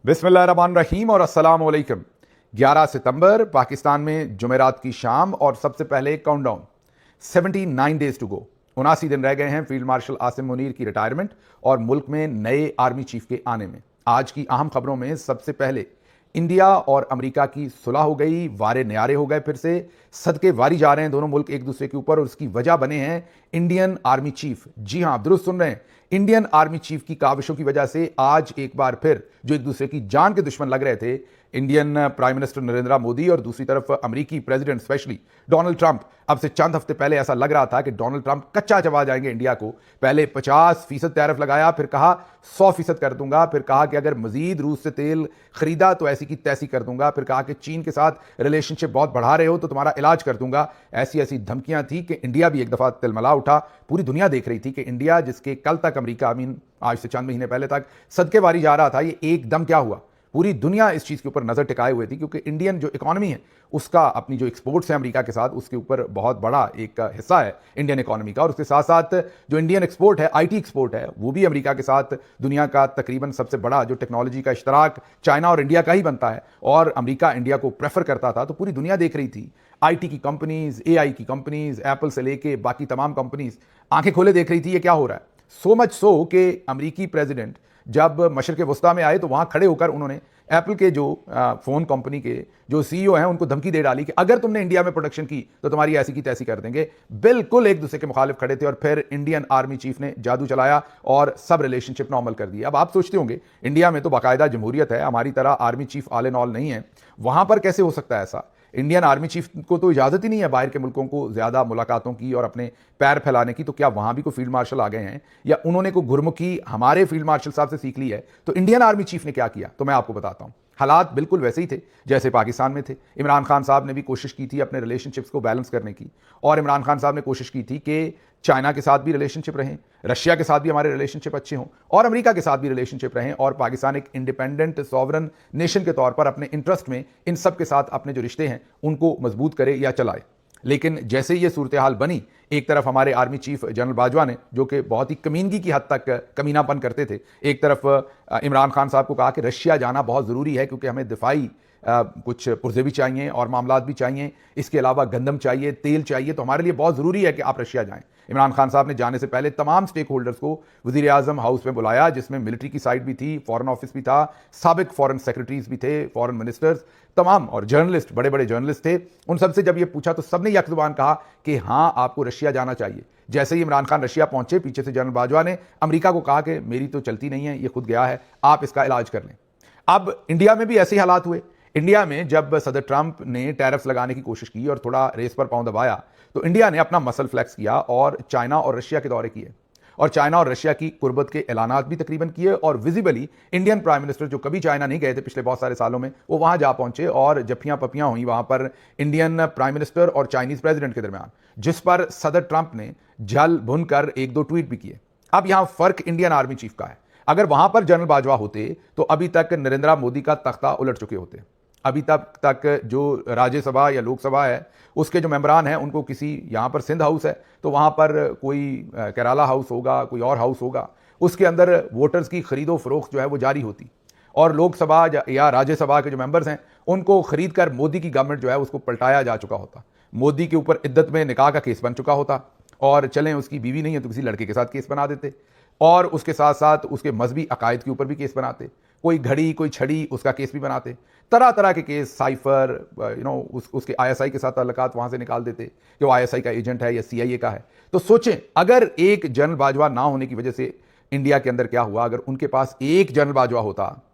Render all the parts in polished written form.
बिस्मिल्लाहिर्रहमानिर्रहीम और अस्सलाम वालेकुम। 11 सितंबर पाकिस्तान में जुमेरात की शाम और सबसे पहले काउंटडाउन 79 डेज टू गो। 79 दिन रह गए हैं फील्ड मार्शल आसिम मुनीर की रिटायरमेंट और मुल्क में नए आर्मी चीफ के आने में। आज की अहम खबरों में सबसे पहले इंडिया और अमेरिका की सुलह हो गई, वारे न्यारे हो गए, फिर से सदके वारी जा रहे हैं दोनों मुल्क एक दूसरे के ऊपर, और उसकी वजह बने हैं इंडियन आर्मी चीफ। जी हां, दुरुस्त सुन रहे हैं, इंडियन आर्मी चीफ की काविशों की वजह से आज एक बार फिर जो एक दूसरे की जान के दुश्मन लग रहे थे, Indian prime minister Narendra Modi और दूसरी तरफ अमेरिकी प्रेसिडेंट स्पेशली डोनाल्ड ट्रंप, अब से चंद हफ्ते पहले ऐसा लग रहा था कि डोनाल्ड ट्रंप कच्चा चबा जाएंगे इंडिया को। पहले 50% टैरिफ लगाया, फिर कहा 100% कर दूंगा, फिर कहा कि अगर मजीद रूस से तेल खरीदा तो ऐसी की तैसी कर दूंगा, फिर कहा कि चीन के साथ रिलेशनशिप बहुत बढ़ा रहे हो तो तुम्हारा इलाज कर दूंगा। ऐसी ऐसी धमकियां थी कि इंडिया भी एक दफा तिलमिला उठा। पूरी दुनिया देख रही थी कि इंडिया, जिसके कल तक अमेरिका आज से चंद महीने पहले तक सदकेवारी जा रहा था, ये एकदम क्या हुआ। पूरी दुनिया इस चीज़ के ऊपर नज़र टिकाए हुए थी क्योंकि इंडियन जो इकोनॉमी है उसका, अपनी जो एक्सपोर्ट्स है अमेरिका के साथ, उसके ऊपर बहुत बड़ा एक हिस्सा है इंडियन इकोनॉमी का। और उसके साथ साथ जो इंडियन एक्सपोर्ट है, आईटी एक्सपोर्ट है, वो भी अमेरिका के साथ दुनिया का तकरीबन सबसे बड़ा जो टेक्नोलॉजी का इश्तराक चाइना और इंडिया का ही बनता है, और अमेरिका इंडिया को प्रेफर करता था। तो पूरी दुनिया देख रही थी, आईटी की कंपनीज, एआई की कंपनीज, एप्पल से लेके बाकी तमाम कंपनीज आंखें खोले देख रही थी ये क्या हो रहा है। सो मच सो कि अमेरिकी प्रेसिडेंट जब मशरक़ वस्ता में आए तो वहां खड़े होकर उन्होंने एप्पल के जो फोन कंपनी के जो सीईओ हैं उनको धमकी दे डाली कि अगर तुमने इंडिया में प्रोडक्शन की तो तुम्हारी ऐसी की तैसी कर देंगे। बिल्कुल एक दूसरे के मुखालिफ खड़े थे और फिर इंडियन आर्मी चीफ ने जादू चलाया और सब रिलेशनशिप नॉर्मल कर दिया। अब आप सोचते होंगे इंडिया में तो बाकायदा जमहूरियत है, हमारी तरह army chief all in all नहीं है, वहां पर कैसे हो सकता है ऐसा। इंडियन आर्मी चीफ को तो इजाजत ही नहीं है बाहर के मुल्कों को ज्यादा मुलाकातों की और अपने पैर फैलाने की, तो क्या वहां भी कोई फील्ड मार्शल आ गए हैं या उन्होंने कोई गुरमुखी हमारे फील्ड मार्शल साहब से सीख ली है। तो इंडियन आर्मी चीफ ने क्या किया तो मैं आपको बताता हूं। हालात बिल्कुल वैसे ही थे जैसे पाकिस्तान में थे। इमरान खान साहब ने भी कोशिश की थी अपने रिलेशनशिप्स को बैलेंस करने की, और इमरान खान साहब ने कोशिश की थी कि चाइना के साथ भी रिलेशनशिप रहें, रशिया के साथ भी हमारे रिलेशनशिप अच्छे हों, और अमेरिका के साथ भी रिलेशनशिप रहें, और पाकिस्तान एक इंडिपेंडेंट सॉवरन नेशन के तौर पर अपने इंटरेस्ट में इन सब के साथ अपने जो रिश्ते हैं उनको मजबूत करे या चलाए। लेकिन जैसे ये सूरत हाल बनी, एक तरफ हमारे आर्मी चीफ जनरल बाजवा ने, जो कि बहुत ही कमीनगी की हद तक कमीनापन करते थे, एक तरफ इमरान खान साहब को कहा कि रशिया जाना बहुत ज़रूरी है क्योंकि हमें दिफाई कुछ पुर्जे भी चाहिए और मामलात भी चाहिए, इसके अलावा गंदम चाहिए, तेल चाहिए, तो हमारे लिए बहुत ज़रूरी है कि आप रशिया जाएं। इमरान खान साहब ने जाने से पहले तमाम स्टेक होल्डर्स को वज़ीर आज़म हाउस में बुलाया, जिसमें मिलिट्री की साइड भी थी, फॉरेन ऑफिस भी था, साबिक फॉरेन सेक्रेटरीज भी थे, फॉरेन मिनिस्टर्स तमाम, और जर्नलिस्ट, बड़े बड़े जर्नलिस्ट थे। उन सबसे जब ये पूछा तो सबने यक जुबान कहा कि हाँ, आपको रशिया जाना चाहिए। जैसे ही इमरान खान रशिया पहुंचे, पीछे से जनरल बाजवा ने अमेरिका को कहा कि मेरी तो चलती नहीं है, ये खुद गया है, आप इसका इलाज कर लें। अब इंडिया में भी ऐसे ही हालात हुए। इंडिया में जब सदर ट्रंप ने टैरिफ्स लगाने की कोशिश की और थोड़ा रेस पर पांव दबाया, तो इंडिया ने अपना मसल फ्लेक्स किया और चाइना और रशिया के दौरे किए, और चाइना और रशिया की कुर्बत के ऐलानात भी तकरीबन किए, और विजिबली इंडियन प्राइम मिनिस्टर जो कभी चाइना नहीं गए थे पिछले बहुत सारे सालों में, वो वहां जा पहुंचे और जफ्फियां पपियां हुई वहां पर इंडियन प्राइम मिनिस्टर और चाइनीज प्रेसिडेंट के दरमियान, जिस पर सदर ट्रंप ने जल भुन कर एक दो ट्वीट भी किए। अब यहां फर्क इंडियन आर्मी चीफ का है। अगर वहां पर जनरल बाजवा होते तो अभी तक नरेंद्र मोदी का तख्ता उलट चुके होते। अभी तक जो राज्यसभा या लोकसभा है उसके जो मेंबरान हैं उनको किसी, यहाँ पर सिंध हाउस है तो वहाँ पर कोई केराला हाउस होगा, कोई और हाउस होगा, उसके अंदर वोटर्स की खरीदो फरोख्त जो है वो जारी होती, और लोकसभा या राज्यसभा के जो मेंबर्स हैं उनको खरीद कर मोदी की गवर्नमेंट जो है उसको पलटाया जा चुका होता। मोदी के ऊपर इद्दत में निकाह का केस बन चुका होता, और चलें उसकी बीवी नहीं है तो किसी लड़के के साथ केस बना देते, और उसके साथ साथ उसके मजहबी अकायद के ऊपर भी केस बनाते, कोई घड़ी कोई छड़ी उसका केस भी बनाते, तरह तरह के केस, साइफर उसके आईएसआई के साथ ताल्लुकात वहां से निकाल देते कि वो आईएसआई का एजेंट है या सीआईए का है। तो सोचें, अगर एक जनरल बाजवा ना होने की वजह से इंडिया के अंदर क्या हुआ। अगर उनके पास एक जनरल बाजवा होता,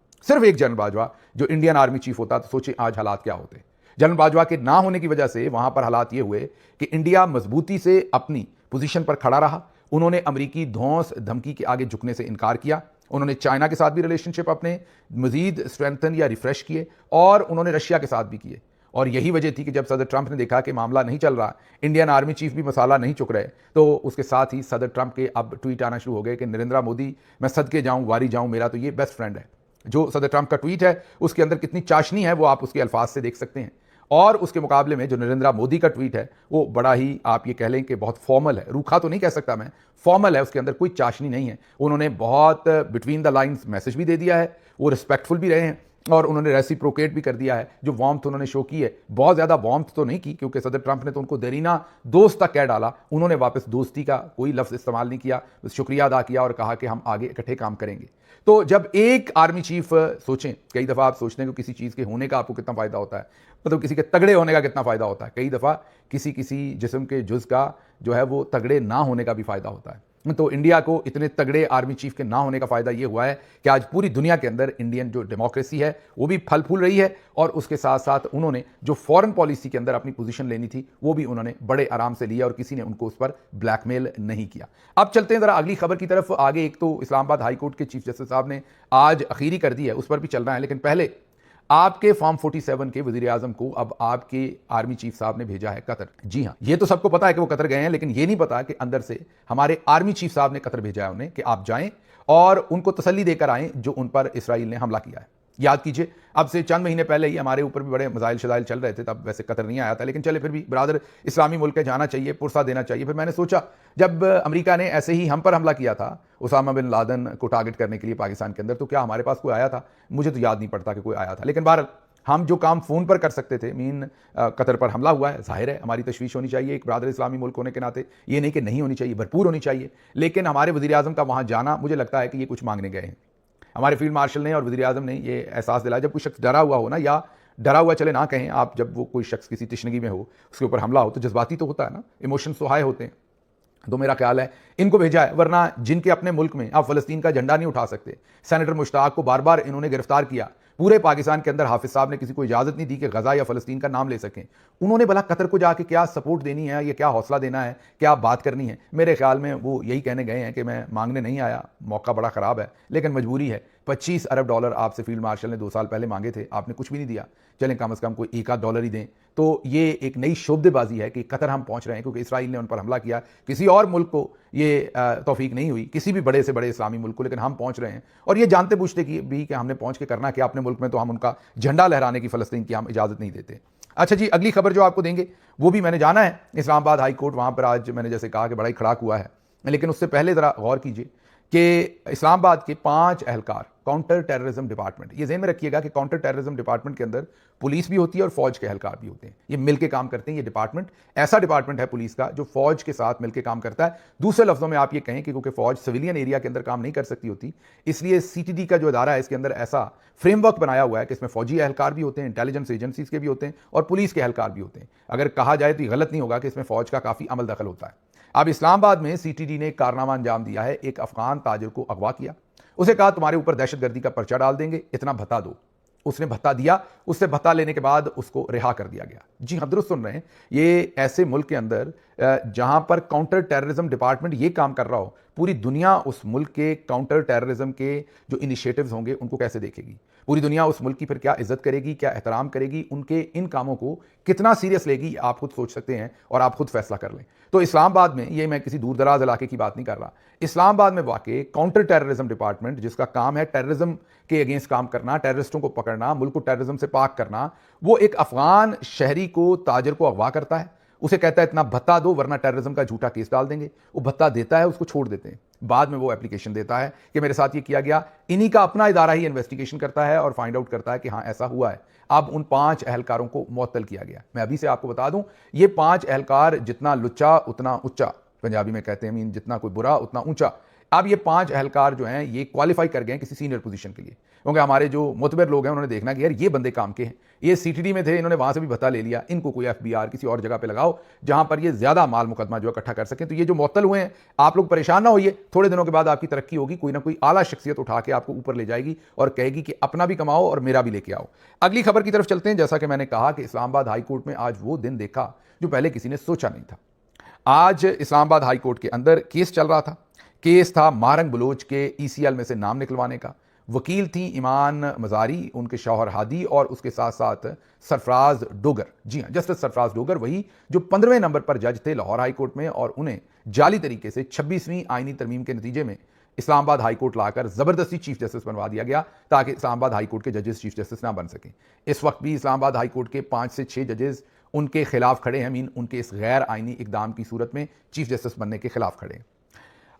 सिर्फ एक जनरल बाजवा जो इंडियन आर्मी चीफ होता, तो सोचें आज हालात क्या होते। जनरल बाजवा के ना होने की वजह से वहां पर हालात ये हुए कि इंडिया मजबूती से अपनी पोजीशन पर खड़ा रहा। उन्होंने अमेरिकी धौंस धमकी के आगे झुकने से इनकार किया। उन्होंने चाइना के साथ भी रिलेशनशिप अपने मजीद स्ट्रेंथन या रिफ्रेश किए, और उन्होंने रशिया के साथ भी किए। और यही वजह थी कि जब सदर ट्रंप ने देखा कि मामला नहीं चल रहा, इंडियन आर्मी चीफ भी मसाला नहीं चुक रहे, तो उसके साथ ही सदर ट्रंप के अब ट्वीट आना शुरू हो गए कि नरेंद्र मोदी, मैं सदके जाऊं वारी जाऊं, मेरा तो ये बेस्ट फ्रेंड है। जो सदर ट्रंप का ट्वीट है उसके अंदर कितनी चाशनी है वो आप उसके अल्फाज से देख सकते हैं, और उसके मुकाबले में जो नरेंद्र मोदी का ट्वीट है वो बड़ा ही, आप ये कह लें कि बहुत फॉर्मल है, रूखा तो नहीं कह सकता मैं, फॉर्मल है, उसके अंदर कोई चाशनी नहीं है। उन्होंने बहुत बिटवीन द लाइन्स मैसेज भी दे दिया है। वो रिस्पेक्टफुल भी रहे हैं और उन्होंने रेसिप्रोकेट भी कर दिया है। जो वार्मथ उन्होंने शो की है, बहुत ज़्यादा वार्मथ तो नहीं की, क्योंकि सदर ट्रंप ने तो उनको देरीना दोस्त तक कह डाला, उन्होंने वापस दोस्ती का कोई लफ्ज़ इस्तेमाल नहीं किया, बस शुक्रिया अदा किया और कहा कि हम आगे इकट्ठे काम करेंगे। तो जब एक आर्मी चीफ सोचें, कई दफ़ा आप सोचते हैं कि किसी चीज़ के होने का आपको कितना फ़ायदा होता है, मतलब किसी के तगड़े होने का कितना फ़ायदा होता है, कई दफ़ा किसी किसी जिस्म के जुज़ का जो है वो तगड़े ना होने का भी फ़ायदा होता है। तो इंडिया को इतने तगड़े आर्मी चीफ के ना होने का फ़ायदा ये हुआ है कि आज पूरी दुनिया के अंदर इंडियन जो डेमोक्रेसी है वो भी फल फूल रही है, और उसके साथ साथ उन्होंने जो फॉरेन पॉलिसी के अंदर अपनी पोजीशन लेनी थी वो भी उन्होंने बड़े आराम से लिया और किसी ने उनको उस पर ब्लैकमेल नहीं किया। अब चलते हैं ज़रा अगली खबर की तरफ। आगे एक तो इस्लामाबाद हाई कोर्ट के चीफ जस्टिस साहब ने आज अखीरी कर दी है, उस पर भी चलना है, लेकिन पहले आपके फॉर्म 47 के वजीर आजम को अब आपके आर्मी चीफ साहब ने भेजा है कतर। जी हां, ये तो सबको पता है कि वो कतर गए हैं, लेकिन ये नहीं पता कि अंदर से हमारे आर्मी चीफ साहब ने कतर भेजा है उन्हें कि आप जाएं और उनको तसल्ली देकर आएं जो उन पर इसराइल ने हमला किया है। याद कीजिए, अब से चंद महीने पहले ही हमारे ऊपर भी बड़े मजाइल शदाइल चल रहे थे, तब वैसे कतर नहीं आया था, लेकिन चले फिर भी ब्रादर इस्लामी मुल्क है, जाना चाहिए, पुरसा देना चाहिए। फिर मैंने सोचा, जब अमेरिका ने ऐसे ही हम पर हमला किया था उसामा बिन लादेन को टारगेट करने के लिए पाकिस्तान के अंदर, तो क्या हमारे पास कोई आया था? मुझे तो याद नहीं पड़ता कि कोई आया था। लेकिन बहरहाल हम जो काम फ़ोन पर कर सकते थे, कतर पर हमला हुआ है, जाहिर है हमारी तशवीश होनी चाहिए एक ब्रादर इस्लामी मुल्क होने के नाते, ये नहीं कि नहीं होनी चाहिए, भरपूर होनी चाहिए। लेकिन हमारे वज़ीर आज़म का वहाँ जाना, मुझे लगता है कि ये कुछ मांगने गए हैं। हमारे फील्ड मार्शल ने और वज़ीर आज़म ने ये एहसास दिलाया, जब कोई शख्स डरा हुआ हो ना, या डरा हुआ चले ना कहें आप, जब वो कोई शख्स किसी तशनगी में हो, उसके ऊपर हमला हो, तो जज्बाती तो होता है ना, इमोशंस तो हाई होते हैं। तो मेरा ख्याल है इनको भेजा है, वरना जिनके अपने मुल्क में आप फ़लस्तीन का झंडा नहीं उठा सकते, सेनेटर मुश्ताक को बार बार इन्होंने गिरफ्तार किया, पूरे पाकिस्तान के अंदर हाफिज साहब ने किसी को इजाज़त नहीं दी कि गज़ा या फ़लस्तीन का नाम ले सकें। उन्होंने भला कतर को जाके क्या सपोर्ट देनी है, या क्या हौसला देना है, क्या बात करनी है? मेरे ख्याल में वो यही कहने गए हैं कि मैं मांगने नहीं आया, मौका बड़ा ख़राब है, लेकिन मजबूरी है। $25 अरब आपसे फील्ड मार्शल ने 2 साल पहले मांगे थे, आपने कुछ भी नहीं दिया, चलें कम से कम कोई एक आध डॉलर ही दें। तो ये एक नई शोबदेबाजी है कि कतर हम पहुंच रहे हैं, क्योंकि इसराइल ने उन पर हमला किया, किसी और मुल्क को ये तौफीक नहीं हुई, किसी भी बड़े से बड़े इस्लामी मुल्क को, लेकिन हम पहुंच रहे हैं। और ये जानते बूझते भी कि हमने पहुंच के करना कि अपने मुल्क में तो हम उनका झंडा लहराने की, फ़लस्तीन की हम इजाज़त नहीं देते। अच्छा जी, अगली खबर जो आपको देंगे वो भी मैंने जाना है, इस्लामाबाद हाई कोर्ट, वहाँ पर आज मैंने जैसे कहा कि बड़ा ही खड़ाक हुआ है, लेकिन उससे पहले ज़रा गौर कीजिए कि इस्लामाबाद के 5 एहलकार काउंटर टेररिज्म डिपार्टमेंट, ये ज़हन में रखिएगा कि काउंटर टेररिज्म डिपार्टमेंट के अंदर पुलिस भी होती है और फौज के एहलकार भी होते हैं, ये मिलकर काम करते हैं। ये डिपार्टमेंट ऐसा डिपार्टमेंट है पुलिस का जो फौज के साथ मिलकर काम करता है। दूसरे लफ्जों में आप ये कहें कि क्योंकि फौज सिविलियन एरिया के अंदर काम नहीं कर सकती होती, इसलिए CTD का जो अदारा है इसके अंदर ऐसा फ्रेमवर्क बनाया हुआ है कि इसमें फौजी एहलकार भी होते हैं, इंटेलिजेंस एजेंसीज के भी होते हैं और पुलिस के एहलकार भी होते हैं। अगर कहा जाए तो गलत नहीं होगा कि इसमें फौज का काफ़ी अमल दखल होता है। अब इस्लामाबाद में CTD ने एक कारनामा अंजाम दिया है, एक अफगान ताजिर को अगवा किया, उसे कहा तुम्हारे ऊपर दहशतगर्दी का पर्चा डाल देंगे, इतना भत्ता दो। उसने भत्ता दिया, उससे भत्ता लेने के बाद उसको रिहा कर दिया गया। जी हाँ, दुरुस्त सुन रहे हैं, ये ऐसे मुल्क के अंदर जहां पर काउंटर टेररिज्म डिपार्टमेंट ये काम कर रहा हो, पूरी दुनिया उस मुल्क के काउंटर टेररिज्म के जो इनिशिएटिव्स होंगे उनको कैसे देखेगी? पूरी दुनिया उस मुल्क की फिर क्या इज्जत करेगी, क्या एहतराम करेगी, उनके इन कामों को कितना सीरियस लेगी, आप खुद सोच सकते हैं और आप खुद फैसला कर लें। तो इस्लामाबाद में, ये मैं किसी दूर दराज इलाके की बात नहीं कर रहा, इस्लामाबाद में वाकई काउंटर टेररिज्म डिपार्टमेंट, जिसका काम है टेररिज्म के अगेंस्ट काम करना, टेररिस्टों को पकड़ना, मुल्क को टेररिज्म से पाक करना, वो एक अफगान शहरी को, ताजिर को अगवा करता है, उसे कहता है इतना भत्ता दो वरना टेररिज्म का झूठा केस डाल देंगे। वो भत्ता देता है, उसको छोड़ देते हैं। बाद में वो एप्लीकेशन देता है कि मेरे साथ ये किया गया, इन्हीं का अपना इदारा ही इन्वेस्टिगेशन करता है और फाइंड आउट करता है कि हाँ ऐसा हुआ है। अब उन 5 एहलकारों को मुअत्तल किया गया। मैं अभी से आपको बता दूं, ये 5 एहलकार, जितना लुच्चा उतना उच्चा, पंजाबी में कहते हैं, मीन जितना कोई बुरा उतना ऊंचा। अब ये 5 एहलकार जो हैं ये क्वालिफाई कर गए हैं किसी सीनियर पोजीशन के लिए, क्योंकि हमारे जो मोतबर लोग हैं उन्होंने देखना कि यार ये बंदे काम के हैं, ये CTD में थे, इन्होंने वहां से भी भत्ता ले लिया, इनको कोई FBR किसी और जगह पे लगाओ जहां पर ये ज्यादा माल मुकदमा जो इकट्ठा कर सकें। तो ये जो मुअत्तल हुए हैं, आप लोग परेशान ना होइए, थोड़े दिनों के बाद आपकी तरक्की होगी, कोई ना कोई आला शख्सियत उठा के आपको ऊपर ले जाएगी और कहेगी कि अपना भी कमाओ और मेरा भी लेके आओ। अगली खबर की तरफ चलते हैं। जैसा कि मैंने कहा कि इस्लामाबाद हाई कोर्ट में आज वो दिन देखा जो पहले किसी ने सोचा नहीं था। आज इस्लामाबाद हाई कोर्ट के अंदर केस चल रहा था। केस था मारंग बलोच के ECL में से नाम निकलवाने का। वकील थी ईमान मजारी, उनके शौहर हादी और उसके साथ साथ सरफराज डोगर। जी हाँ, जस्टिस सरफराज डोगर, वही जो 15वें नंबर पर जज थे लाहौर हाई कोर्ट में, और उन्हें जाली तरीके से 26वीं आईनी तरमीम के नतीजे में इस्लामाबाद हाई कोर्ट लाकर जबरदस्ती चीफ जस्टिस बनवा दिया गया ताकि इस्लामाबाद हाई कोर्ट के जजेस चीफ जस्टिस ना बन सकें। इस वक्त भी इस्लामाबाद हाई कोर्ट के 5 से 6 जजेस उनके खिलाफ खड़े हैं, मीन उनके इस गैर आईनी इकदाम की सूरत में चीफ जस्टिस बनने के खिलाफ खड़े हैं।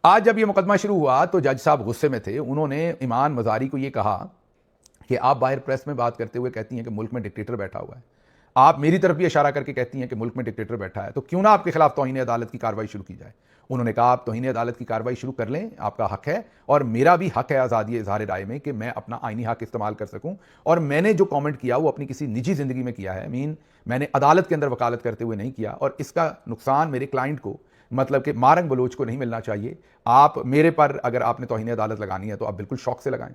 आज जब यह मुकदमा शुरू हुआ तो जज साहब गुस्से में थे। उन्होंने ईमान मजारी को यह कहा कि आप बाहर प्रेस में बात करते हुए कहती हैं कि मुल्क में डिक्टेटर बैठा हुआ है, आप मेरी तरफ भी इशारा करके कहती हैं कि मुल्क में डिक्टेटर बैठा है, तो क्यों ना आपके खिलाफ तौहीन अदालत की कार्रवाई शुरू की जाए। उन्होंने कहा आप तौहीन अदालत की कार्रवाई शुरू कर लें, आपका हक है, और मेरा भी हक है आज़ादी इज़हार राय में कि मैं अपना आईनी हक इस्तेमाल कर सकूं। और मैंने जो कमेंट किया वो अपनी किसी निजी जिंदगी में किया है, मैंने अदालत के अंदर वकालत करते हुए नहीं किया, और इसका नुकसान मेरे क्लाइंट को, मतलब कि मारंग बलोच को नहीं मिलना चाहिए। आप मेरे पर अगर आपने तौहीन अदालत लगानी है तो आप बिल्कुल शौक से लगाएं।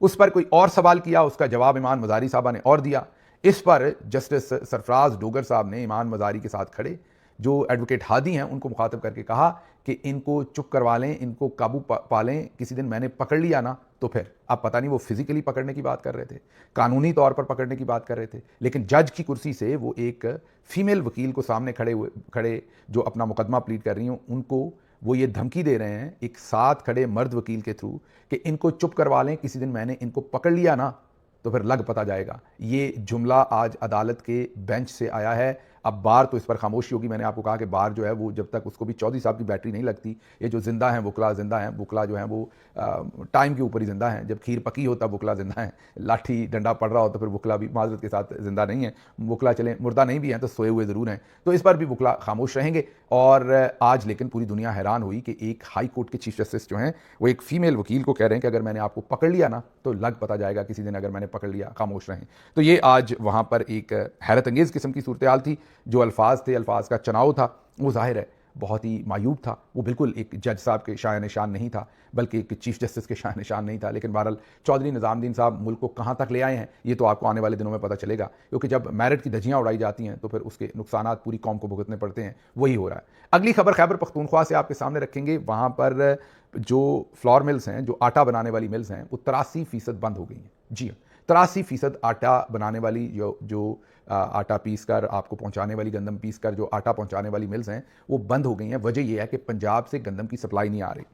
उस पर कोई और सवाल किया, उसका जवाब ईमान मज़ारी साहबा ने और दिया। इस पर जस्टिस सरफराज डोगर साहब ने ईमान मज़ारी के साथ खड़े जो एडवोकेट हादी हैं उनको मुखातब करके कहा कि इनको चुप करवा लें, इनको काबू पा लें, किसी दिन मैंने पकड़ लिया ना तो फिर। अब पता नहीं वो फिजिकली पकड़ने की बात कर रहे थे, कानूनी तौर पर पकड़ने की बात कर रहे थे, लेकिन जज की कुर्सी से वो एक फीमेल वकील को सामने खड़े जो अपना मुकदमा प्लीड कर रही हूँ, उनको वो ये धमकी दे रहे हैं एक साथ खड़े मर्द वकील के थ्रू कि इनको चुप करवा लें, किसी दिन मैंने इनको पकड़ लिया ना तो फिर लग पता जाएगा। ये जुमला आज अदालत के बेंच से आया है। अब बार तो इस पर खामोशी होगी। मैंने आपको कहा कि बार जो है वो जब तक उसको भी चौधरी साहब की बैटरी नहीं लगती, ये जो जिंदा हैं वकला जिंदा हैं, वकला जो हैं वो टाइम के ऊपर ही जिंदा हैं। जब खीर पकी हो तब वकला जिंदा हैं, लाठी डंडा पड़ रहा हो तो फिर वकला भी माजरत के साथ जिंदा नहीं है। वकला चले मुर्दा नहीं भी हैं तो सोए हुए ज़रूर हैं, तो इस पर भी वकला खामोश रहेंगे। और आज लेकिन पूरी दुनिया हैरान हुई कि एक हाई कोर्ट के चीफ जस्टिस जो हैं वो एक फीमेल वकील को कह रहे हैं कि अगर मैंने आपको पकड़ लिया ना तो लग पता जाएगा, किसी दिन अगर मैंने पकड़ लिया, खामोश रहें। तो ये आज वहाँ पर एक हैरत अंगेज़ किस्म की सूरत हाल थी। जो अल्फाज थे, अल्फाज का चुनाव था, वो जाहिर है बहुत ही मायूब था। वो बिल्कुल एक जज साहब के शान निशान नहीं था, बल्कि एक चीफ जस्टिस के शान निशान नहीं था। लेकिन बहरहाल चौधरी निज़ामुद्दीन साहब मुल्क को कहाँ तक ले आए हैं ये तो आपको आने वाले दिनों में पता चलेगा, क्योंकि जब मेरिट की धज्जियाँ उड़ाई जाती हैं तो फिर उसके नुकसानात पूरी कौम को भुगतने पड़ते हैं। वही हो रहा है। अगली खबर खैबर पख्तूनख्वा से आपके सामने रखेंगे। वहाँ पर जो फ्लोर मिल्स हैं, जो आटा बनाने वाली मिल्स हैं, वो 83% बंद हो गई हैं। जी 83% आटा बनाने वाली जो आटा पीस कर आपको पहुंचाने वाली, गंदम पीस कर जो आटा पहुंचाने वाली मिल्स हैं वो बंद हो गई हैं। वजह यह है कि पंजाब से गंदम की सप्लाई नहीं आ रही।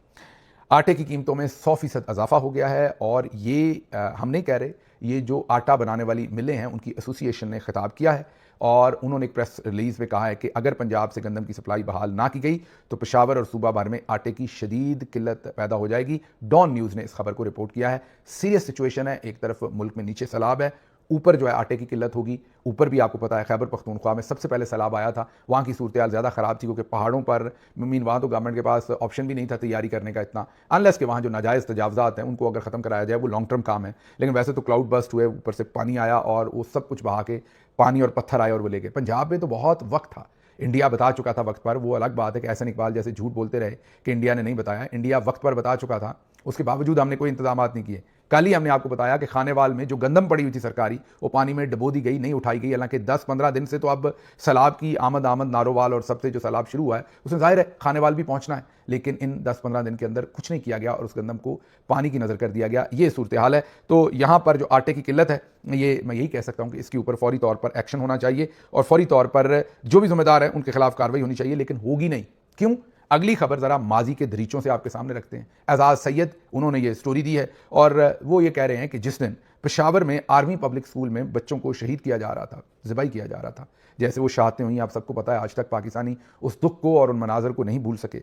आटे की कीमतों में 100% इजाफा हो गया है। और ये हम नहीं कह रहे, ये जो आटा बनाने वाली मिलें हैं उनकी एसोसिएशन ने खिताब किया है और उन्होंने एक प्रेस रिलीज़ में कहा है कि अगर पंजाब से गंदम की सप्लाई बहाल ना की गई तो पेशावर और सूबा भर में आटे की शदीद किल्लत पैदा हो जाएगी। डॉन न्यूज़ ने इस खबर को रिपोर्ट किया है। सीरियस सिचुएशन है। एक तरफ मुल्क में नीचे सैलाब है, ऊपर जो है आटे की किल्लत होगी। ऊपर भी आपको पता है खैबर पख्तूनख्वा में सबसे पहले सैलाब आया था, वहाँ की सूरत हाल ज़्यादा ख़राब थी क्योंकि पहाड़ों पर वहाँ तो गवर्नमेंट के पास ऑप्शन भी नहीं था तैयारी करने का इतना, अनलेस कि वहाँ जो नाजायज़ तजावज़ात हैं उनको अगर ख़त्म कराया जाए, वो लॉन्ग टर्म काम है। लेकिन वैसे तो क्लाउड बस्ट हुए, ऊपर से पानी आया और वो सब कुछ बहा के पानी और पत्थर आए और वो ले गए। पंजाब में तो बहुत वक्त था, इंडिया बता चुका था वक्त पर। वो अलग बात है कि एहसन इकबाल जैसे झूठ बोलते रहे कि इंडिया ने नहीं बताया। इंडिया वक्त पर बता चुका था, उसके बावजूद हमने कोई इंतजाम नहीं किए। कल ही हमने आपको बताया कि खानेवाल में जो गंदम पड़ी हुई थी सरकारी, वो पानी में डबो दी गई, नहीं उठाई गई। हालांकि 10-15 दिन से तो अब सैलाब की आमद नारोवाल और सबसे जो सैलाब शुरू हुआ है उसमें जाहिर है खानेवाल भी पहुंचना है, लेकिन इन 10-15 दिन के अंदर कुछ नहीं किया गया और उस गंदम को पानी की नज़र कर दिया गया। ये सूरत हाल है। तो यहाँ पर जो आटे की किल्लत है, ये मैं यही कह सकता हूँ कि इसके ऊपर फौरी तौर पर एक्शन होना चाहिए और फौरी तौर पर जो भी जिम्मेदार है उनके खिलाफ कार्रवाई होनी चाहिए, लेकिन होगी नहीं। क्यों? अगली खबर ज़रा माजी के दरीचों से आपके सामने रखते हैं। एजाज सैयद, उन्होंने ये स्टोरी दी है और वो ये कह रहे हैं कि जिस दिन पेशावर में आर्मी पब्लिक स्कूल में बच्चों को शहीद किया जा रहा था, ज़िबाई किया जा रहा था, जैसे वो शहादतें हुई, आप सबको पता है, आज तक पाकिस्तानी उस दुख को और उन मनाजर को नहीं भूल सके।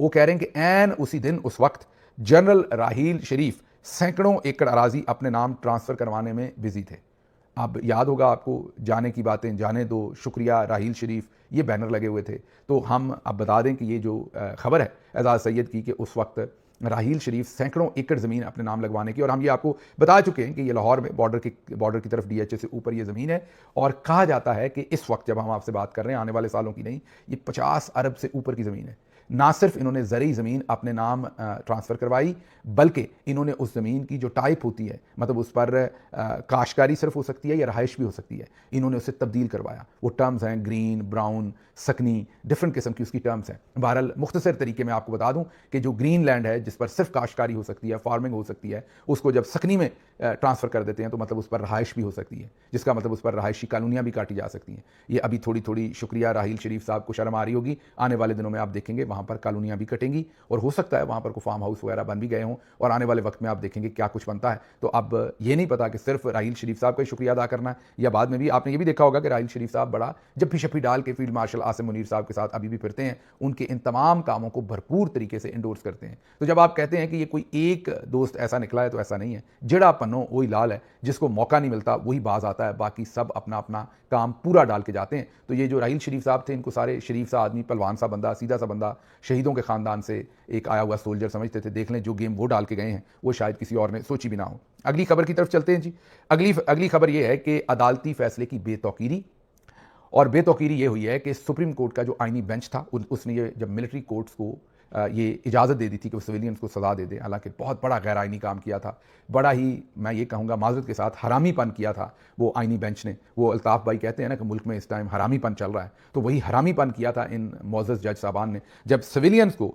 वो कह रहे हैं कि ऐन उसी दिन, उस वक्त जनरल राहील शरीफ सैकड़ों एकड़ अराजी अपने नाम ट्रांसफ़र करवाने में बिजी थे। अब याद होगा आपको, जाने की बातें जाने दो, शुक्रिया राहील शरीफ, ये बैनर लगे हुए थे। तो हम अब बता दें कि ये जो खबर है एजाज सैयद की कि उस वक्त राहील शरीफ सैकड़ों एकड़ ज़मीन अपने नाम लगवाने की, और हम ये आपको बता चुके हैं कि ये लाहौर में बॉर्डर की तरफ DHA से ऊपर ये ज़मीन है। और कहा जाता है कि इस वक्त जब हम आपसे बात कर रहे हैं, आने वाले सालों की नहीं, ये 50 अरब से ऊपर की ज़मीन है। ना सिर्फ इन्होंने ज़रूरी ज़मीन अपने नाम ट्रांसफ़र करवाई, बल्कि इन्होंने उस ज़मीन की जो टाइप होती है, मतलब उस पर काश्तकारी सिर्फ हो सकती है या रहाइश भी हो सकती है, इन्होंने उसे तब्दील करवाया। वो टर्म्स हैं ग्रीन, ब्राउन, सकनी, डिफरेंट किस्म की उसकी टर्म्स हैं। बहरहाल मुख्तसर तरीके में आपको बता दूं कि जो ग्रीन लैंड है, जिस पर सिर्फ काश्तकारी हो सकती है, फार्मिंग हो सकती है, उसको जब सकनी में ट्रांसफ़र कर देते हैं तो मतलब उस पर रहाइश भी हो सकती है, जिसका मतलब उस पर रहायशी कॉलोनियाँ भी काटी जा सकती हैं। ये अभी थोड़ी थोड़ी, शुक्रिया राहील शरीफ साहब को शर्म आ रही होगी, आने वाले दिनों में आप देखेंगे वहाँ वहाँ पर कॉलोनियाँ भी कटेंगी और हो सकता है वहाँ पर कोई फार्म हाउस वगैरह बन भी गए हों और आने वाले वक्त में आप देखेंगे क्या कुछ बनता है। तो अब ये नहीं पता कि सिर्फ राहील शरीफ साहब का शुक्रिया अदा करना है या बाद में भी आपने ये भी देखा होगा कि राहील शरीफ साहब बड़ा जप्फी शप्पी डाल के फील्ड मार्शल आसिम मुनीर साहब के साथ अभी भी फिरते हैं, उनके इन तमाम कामों को भरपूर तरीके से इंडोर्स करते हैं। तो जब आप कहते हैं कि ये कोई एक दोस्त ऐसा निकला है तो ऐसा नहीं है, जेड़ा पन्नो वही लाल है, जिसको मौका नहीं मिलता वही बाज आता है, बाकी सब अपना अपना काम पूरा डाल के जाते हैं। तो ये जो राहील शरीफ साहब थे, इनको सारे शरीफ सा आदमी, पहलवान सा बंदा, सीधा सा बंदा, शहीदों के खानदान से एक आया हुआ सोल्जर समझते थे। देख लें जो गेम वो डाल के गए हैं वो शायद किसी और ने सोची भी ना हो। अगली खबर की तरफ चलते हैं जी। अगली खबर ये है कि अदालती फैसले की बेतौकीरी, और बेतौकीरी ये हुई है कि सुप्रीम कोर्ट का जो आईनी बेंच था उसने ये जब मिलिट्री कोर्ट्स को ये इजाज़त दे दी थी कि वो सिविलियंस को सज़ा दे दें, हालांकि बहुत बड़ा गैर आइनी काम किया था, बड़ा ही मैं ये कहूँगा माजरत के साथ हरामीपन किया था वो आइनी बेंच ने। वो अल्ताफ़ भाई कहते हैं ना कि मुल्क में इस टाइम हरामीपन चल रहा है, तो वही हरामीपन किया था इन मोअज़्ज़ज़ जज साहबान ने जब सिविलियंस को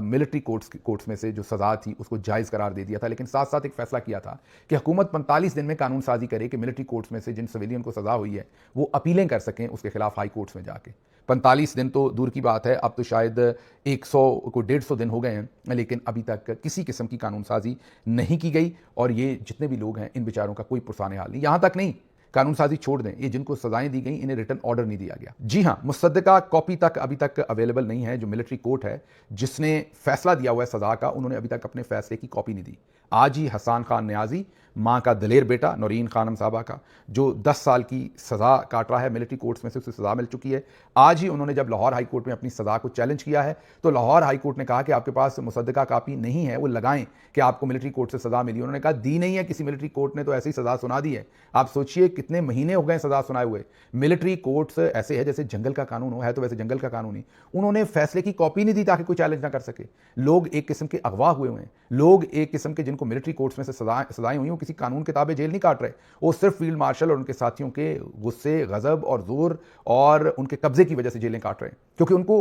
मिलिट्री कोर्ट्स में से जो सज़ा थी उसको जायज़ करार दे दिया था। लेकिन साथ साथ एक फैसला किया था कि हुकूमत 45 दिन में कानून साजी करे कि मिलिट्री कोर्ट्स में से जिन सिविलियन को सज़ा हुई है वो अपीलें कर सकें उसके खिलाफ हाई कोर्ट्स में जाके। 45 दिन तो दूर की बात है, अब तो शायद 100 को 150 दिन हो गए हैं, लेकिन अभी तक किसी किस्म की कानून साजी नहीं की गई। और ये जितने भी लोग हैं इन बेचारों का कोई पुरसाने हाल नहीं। यहाँ तक नहीं, कानून साजी छोड़ दें, ये जिनको सजाएं दी गई इन्हें रिटर्न ऑर्डर नहीं दिया गया। जी हाँ, मुसद्दका कॉपी तक अभी तक अवेलेबल नहीं है। जो मिलिट्री कोर्ट है जिसने फैसला दिया हुआ है सजा का, उन्होंने अभी तक अपने फैसले की कॉपी नहीं दी। आज ही हसन खान न्याजी, माँ का दलेर बेटा नौरीन खानम साहबा का, जो 10 साल की सज़ा काट रहा है मिलिट्री कोर्ट्स में से, उसे सज़ा मिल चुकी है। आज ही उन्होंने जब लाहौर हाई कोर्ट में अपनी सज़ा को चैलेंज किया है तो लाहौर हाई कोर्ट ने कहा कि आपके पास मुसद्दका कॉपी नहीं है, वो लगाएं कि आपको मिलिट्री कोर्ट से सज़ा मिली। उन्होंने कहा दी नहीं है किसी मिलिट्री कोर्ट ने, तो ऐसी सज़ा सुना दी है। आप सोचिए कितने महीने हो गए सज़ा सुनाए हुए। मिलिट्री कोर्ट्स ऐसे है जैसे जंगल का कानून हो, है तो वैसे जंगल का कानून ही। उन्होंने फैसले की कॉपी नहीं दी ताकि कोई चैलेंज ना कर सके। लोग एक किस्म के अगवा हुए हुए हैं, लोग एक किस्म के जिनको मिलिट्री कोर्ट्स में से सजाएं हुई, वो किसी कानून के ताबे जेल नहीं काट रहे, वो सिर्फ फील्ड मार्शल और उनके साथियों के गुस्से, गजब और जोर और उनके कब्जे की वजह से जेलें काट रहे हैं, क्योंकि उनको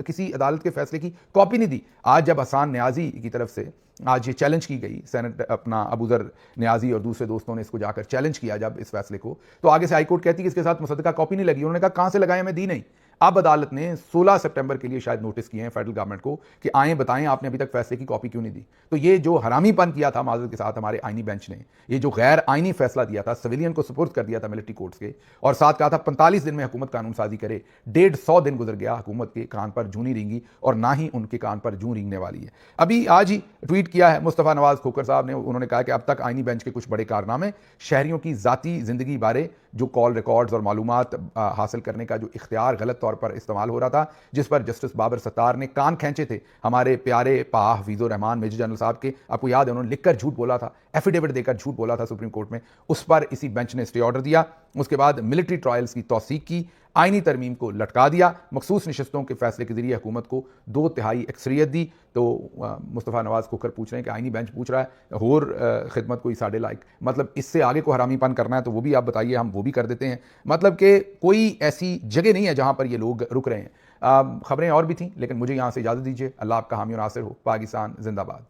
किसी अदालत के फैसले की कॉपी नहीं दी। आज जब हसन न्याजी की तरफ से आज ये चैलेंज की गई, सेनेट अपना अबूजर न्याजी और दूसरे दोस्तों ने इसको जाकर चैलेंज किया जब इस फैसले को, तो आगे से हाईकोर्ट कहती है कि इसके साथ मुसद्दका कॉपी नहीं लगी। उन्होंने कहा कहां से लगाए, मैं दी नहीं। अब अदालत ने 16 सितंबर के लिए शायद नोटिस किए हैं फेडरल गवर्नमेंट को कि आए बताएं आपने अभी तक फैसले की कॉपी क्यों नहीं दी। तो ये जो हरामीपन किया था माजरत के साथ हमारे आईनी बेंच ने, ये जो गैर आईनी फैसला दिया था, सिविलियन को सुपुर्द कर दिया था मिलिट्री कोर्ट्स के, और साथ कहा था 45 दिन में हुकूमत कानून साजी करे। 150 दिन गुजर गया, हुकूमत के कान पर जूं नहीं रेंगी और ना ही उनके कान पर जूं रेंगने वाली है। अभी आज ही ट्वीट किया है मुस्तफ़ा नवाज खोखर साहब ने, उन्होंने कहा कि अब तक आईनी बेंच के कुछ बड़े कारनामे, शहरियों की जाती जिंदगी बारे जो कॉल रिकॉर्ड्स और मालूमात हासिल करने का जो इख्तियार गलत तौर पर इस्तेमाल हो रहा था, जिस पर जस्टिस बाबर सत्तार ने कान खींचे थे हमारे प्यारे पाह हफीजुर रहमान मेजर जनरल साहब के, आपको याद है उन्होंने लिखकर झूठ बोला था, एफिडेविट देकर झूठ बोला था सुप्रीम कोर्ट में, उस पर इसी बेंच ने स्टे ऑर्डर दिया। उसके बाद मिलिट्री ट्रायल्स की तौसीक की, आईनी तरमीम को लटका दिया, मखसूस नशस्तों के फैसले के जरिए हुकूमत को 2/3 अक्सरियत दी। तो मुस्तफ़ा नवाज खोखर पूछ रहे हैं कि आईनी बेंच पूछ रहा है और खिदमत कोई साढ़े लाइक, मतलब इससे आगे को हरामीपन करना है तो वो भी आप बताइए, हम वो भी कर देते हैं। मतलब कि कोई ऐसी जगह नहीं है जहां पर ये लोग रुक रहे हैं। खबरें और भी थीं लेकिन मुझे यहां से इजाज़त दीजिए। अल्लाह आपका हामी और नासिर हो। पाकिस्तान जिंदाबाद।